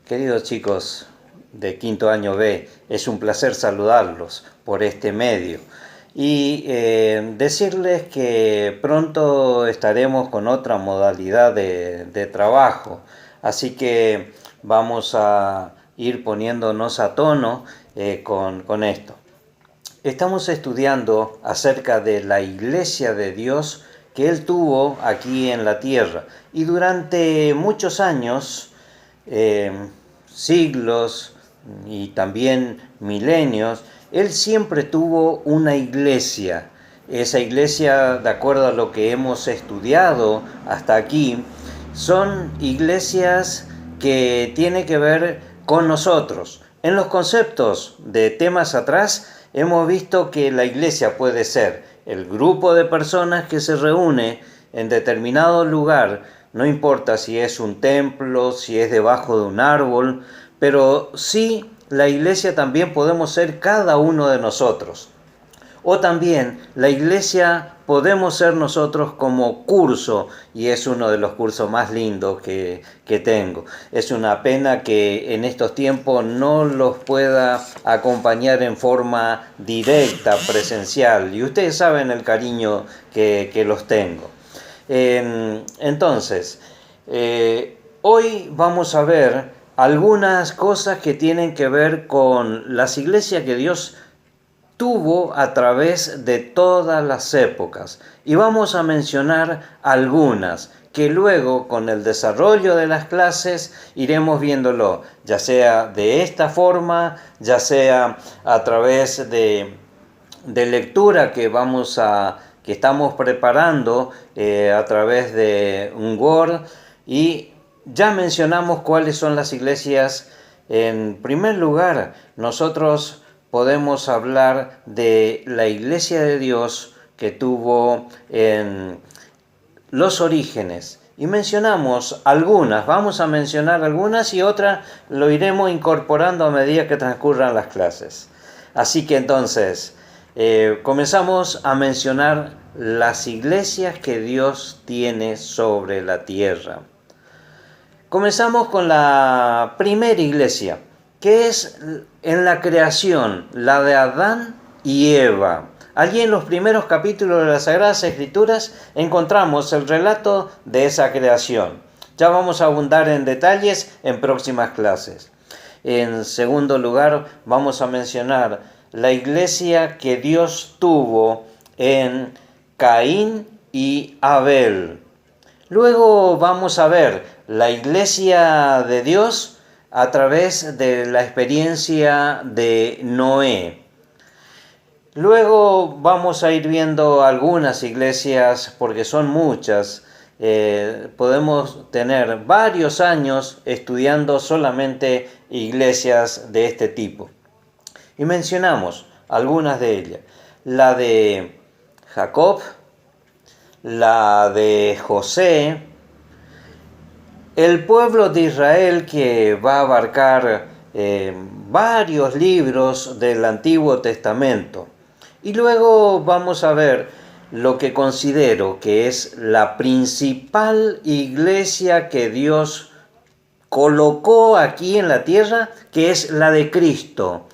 Queridos chicos de quinto año B, es un placer saludarlos por este medio y decirles que pronto estaremos con otra modalidad de trabajo, así que vamos a ir poniéndonos a tono con esto. Estamos estudiando acerca de la Iglesia de Dios que Él tuvo aquí en la tierra y durante muchos años, siglos y también milenios, Él siempre tuvo una iglesia. Esa iglesia, de acuerdo a lo que hemos estudiado hasta aquí, son iglesias que tienen que ver con nosotros. En los conceptos de temas atrás, hemos visto que la iglesia puede ser el grupo de personas que se reúne en determinado lugar, no importa si es un templo, si es debajo de un árbol, pero sí la iglesia también podemos ser cada uno de nosotros. O también la iglesia podemos ser nosotros como curso, y es uno de los cursos más lindos que tengo. Es una pena que en estos tiempos no los pueda acompañar en forma directa, presencial, y ustedes saben el cariño que los tengo. Entonces, hoy vamos a ver algunas cosas que tienen que ver con las iglesias que Dios tuvo a través de todas las épocas. Y vamos a mencionar algunas que luego con el desarrollo de las clases iremos viéndolo, ya sea de esta forma, ya sea a través de lectura que estamos preparando a través de un Word, y ya mencionamos cuáles son las iglesias. En primer lugar, nosotros podemos hablar de la iglesia de Dios que tuvo en los orígenes. Y mencionamos algunas, vamos a mencionar algunas y otras lo iremos incorporando a medida que transcurran las clases. Así que entonces, comenzamos a mencionar las iglesias que Dios tiene sobre la tierra. Comenzamos con la primera iglesia, que es en la creación, la de Adán y Eva. Allí en los primeros capítulos de las Sagradas Escrituras encontramos el relato de esa creación. Ya vamos a abundar en detalles en próximas clases. En segundo lugar, vamos a mencionar la iglesia que Dios tuvo en Caín y Abel. Luego vamos a ver la iglesia de Dios a través de la experiencia de Noé. Luego vamos a ir viendo algunas iglesias, porque son muchas. Podemos tener varios años estudiando solamente iglesias de este tipo. Y mencionamos algunas de ellas. La de Jacob, la de José, el pueblo de Israel, que va a abarcar varios libros del Antiguo Testamento. Y luego vamos a ver lo que considero que es la principal iglesia que Dios colocó aquí en la tierra, que es la de Cristo.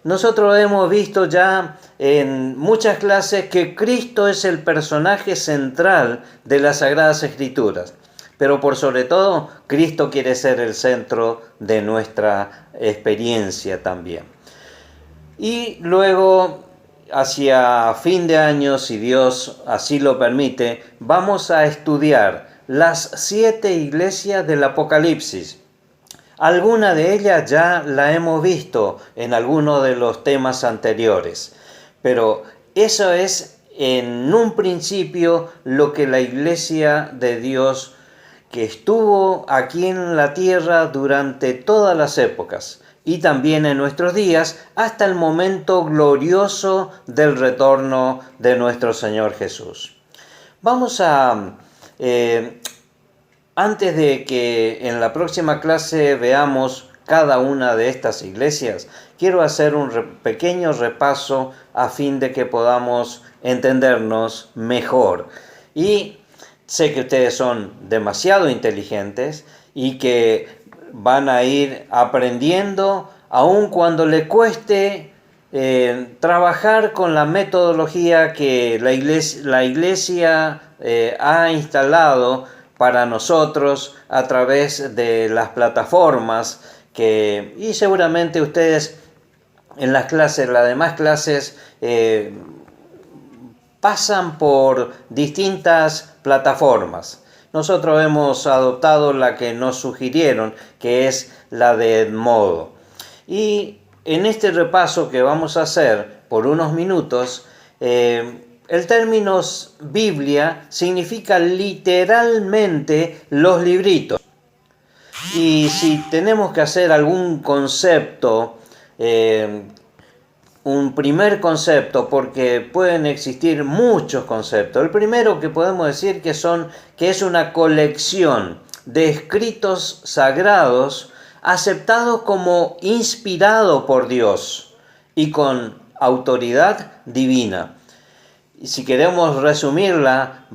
Nosotros hemos visto ya en muchas clases que Cristo es el personaje central de las Sagradas Escrituras. Pero por sobre todo, Cristo quiere ser el centro de nuestra experiencia también. Y luego, hacia fin de año, si Dios así lo permite, vamos a estudiar las 7 iglesias del Apocalipsis. Alguna de ellas ya la hemos visto en alguno de los temas anteriores, pero eso es en un principio lo que la iglesia de Dios que estuvo aquí en la tierra durante todas las épocas y también en nuestros días hasta el momento glorioso del retorno de nuestro Señor Jesús. Vamos a, antes de que en la próxima clase veamos cada una de estas iglesias, quiero hacer un pequeño repaso a fin de que podamos entendernos mejor. Y sé que ustedes son demasiado inteligentes y que van a ir aprendiendo, aun cuando le cueste trabajar con la metodología que la iglesia ha instalado para nosotros a través de las plataformas y seguramente ustedes en las demás clases, pasan por distintas plataformas. Nosotros hemos adoptado la que nos sugirieron, que es la de Edmodo. Y en este repaso que vamos a hacer por unos minutos, el término Biblia significa literalmente los libritos. Y si tenemos que hacer algún concepto, un primer concepto, porque pueden existir muchos conceptos. El primero que podemos decir que es una colección de escritos sagrados aceptados como inspirado por Dios y con autoridad divina. Y si queremos resumirla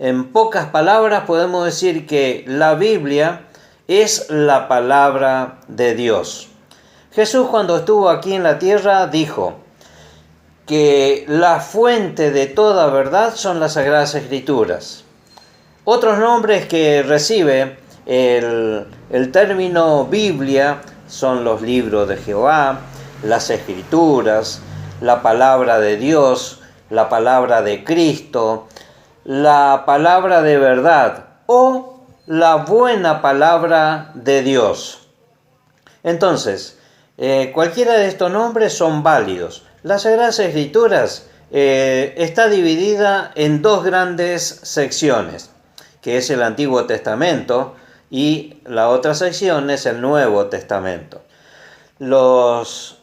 en pocas palabras, podemos decir que la Biblia es la palabra de Dios. Jesús, cuando estuvo aquí en la tierra, dijo que la fuente de toda verdad son las Sagradas Escrituras. Otros nombres que recibe el término Biblia son los libros de Jehová, las Escrituras, la palabra de Dios, la palabra de Cristo, la palabra de verdad o la buena palabra de Dios. Entonces, cualquiera de estos nombres son válidos. Las Sagradas Escrituras está dividida en dos grandes secciones, que es el Antiguo Testamento y la otra sección es el Nuevo Testamento. Los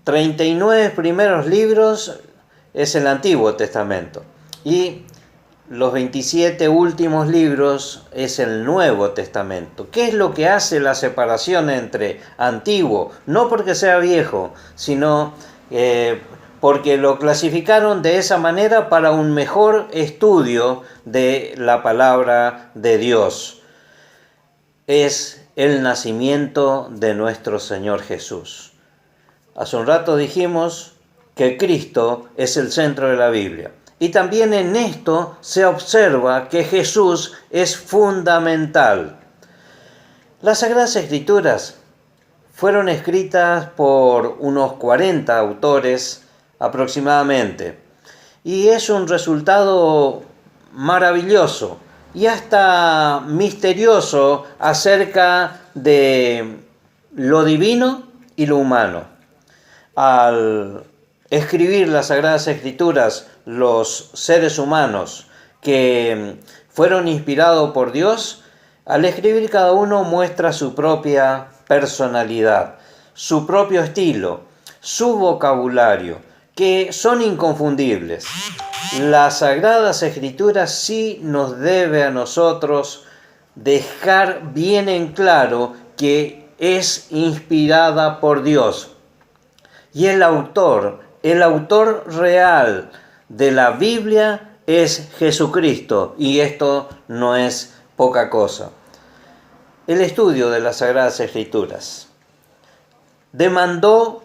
39 primeros libros es el Antiguo Testamento y los 27 últimos libros es el Nuevo Testamento. ¿Qué es lo que hace la separación entre antiguo? No porque sea viejo, sino porque lo clasificaron de esa manera para un mejor estudio de la palabra de Dios. Es el nacimiento de nuestro Señor Jesús. Hace un rato dijimos que Cristo es el centro de la Biblia. Y también en esto se observa que Jesús es fundamental. Las Sagradas Escrituras fueron escritas por unos 40 autores aproximadamente. Y es un resultado maravilloso y hasta misterioso acerca de lo divino y lo humano. Al escribir las Sagradas Escrituras, los seres humanos que fueron inspirados por Dios, al escribir cada uno muestra su propia personalidad, su propio estilo, su vocabulario, que son inconfundibles. Las Sagradas Escrituras sí nos debe a nosotros dejar bien en claro que es inspirada por Dios. Y el autor real de la Biblia es Jesucristo, y esto no es poca cosa. El estudio de las Sagradas Escrituras demandó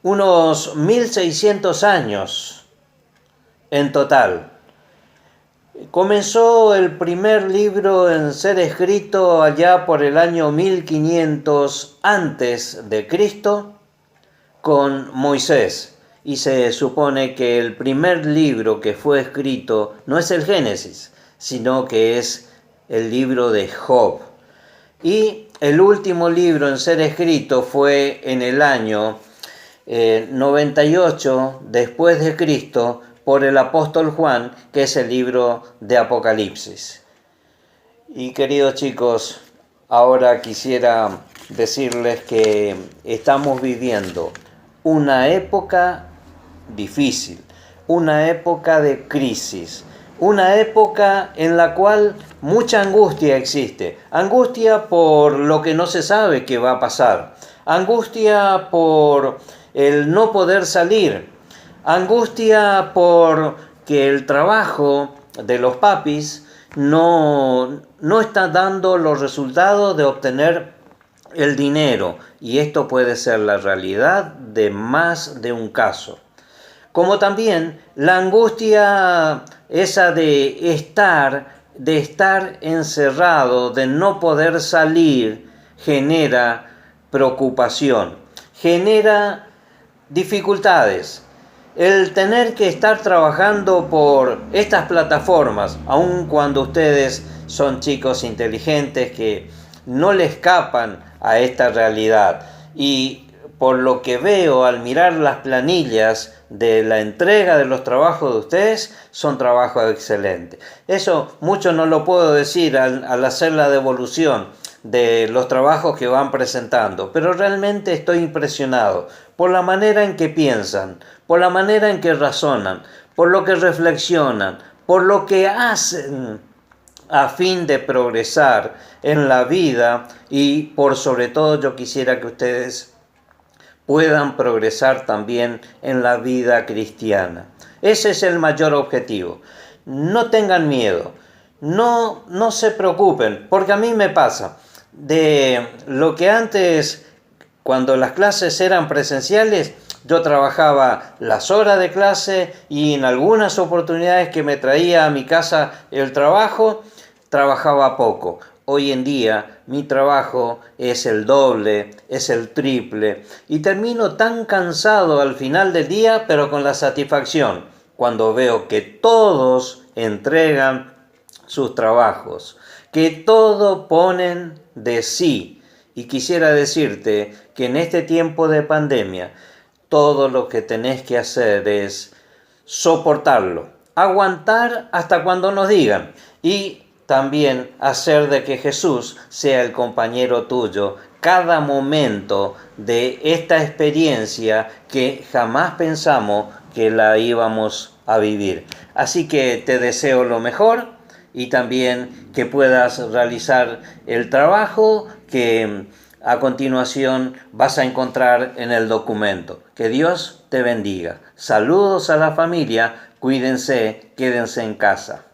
unos 1600 años en total. Comenzó el primer libro en ser escrito allá por el año 1500 antes de Cristo con Moisés. Y se supone que el primer libro que fue escrito no es el Génesis, sino que es el libro de Job. Y el último libro en ser escrito fue en el año 98 después de Cristo por el apóstol Juan, que es el libro de Apocalipsis. Y queridos chicos, ahora quisiera decirles que estamos viviendo una época difícil, una época de crisis, una época en la cual mucha angustia existe. Angustia por lo que no se sabe que va a pasar. Angustia por el no poder salir. Angustia por que el trabajo de los papis no está dando los resultados de obtener el dinero, y esto puede ser la realidad de más de un caso. Como también la angustia esa de estar encerrado, de no poder salir, genera preocupación, genera dificultades. El tener que estar trabajando por estas plataformas, aun cuando ustedes son chicos inteligentes que no le escapan a esta realidad. Y por lo que veo al mirar las planillas de la entrega de los trabajos de ustedes, son trabajos excelentes. Eso mucho no lo puedo decir al hacer la devolución de los trabajos que van presentando, pero realmente estoy impresionado por la manera en que piensan, por la manera en que razonan, por lo que reflexionan, por lo que hacen a fin de progresar en la vida, y por sobre todo yo quisiera que ustedes puedan progresar también en la vida cristiana. Ese es el mayor objetivo. No tengan miedo, no se preocupen, porque a mí me pasa de lo que antes, cuando las clases eran presenciales, yo trabajaba las horas de clase y en algunas oportunidades que me traía a mi casa el trabajo, trabajaba poco. Hoy en día mi trabajo es el doble, es el triple, y termino tan cansado al final del día, pero con la satisfacción cuando veo que todos entregan sus trabajos, que todo ponen de sí. Y quisiera decirte que en este tiempo de pandemia, todo lo que tenés que hacer es soportarlo, aguantar hasta cuando nos digan, y también hacer de que Jesús sea el compañero tuyo cada momento de esta experiencia que jamás pensamos que la íbamos a vivir. Así que te deseo lo mejor y también que puedas realizar el trabajo que a continuación vas a encontrar en el documento. Que Dios te bendiga. Saludos a la familia, cuídense, quédense en casa.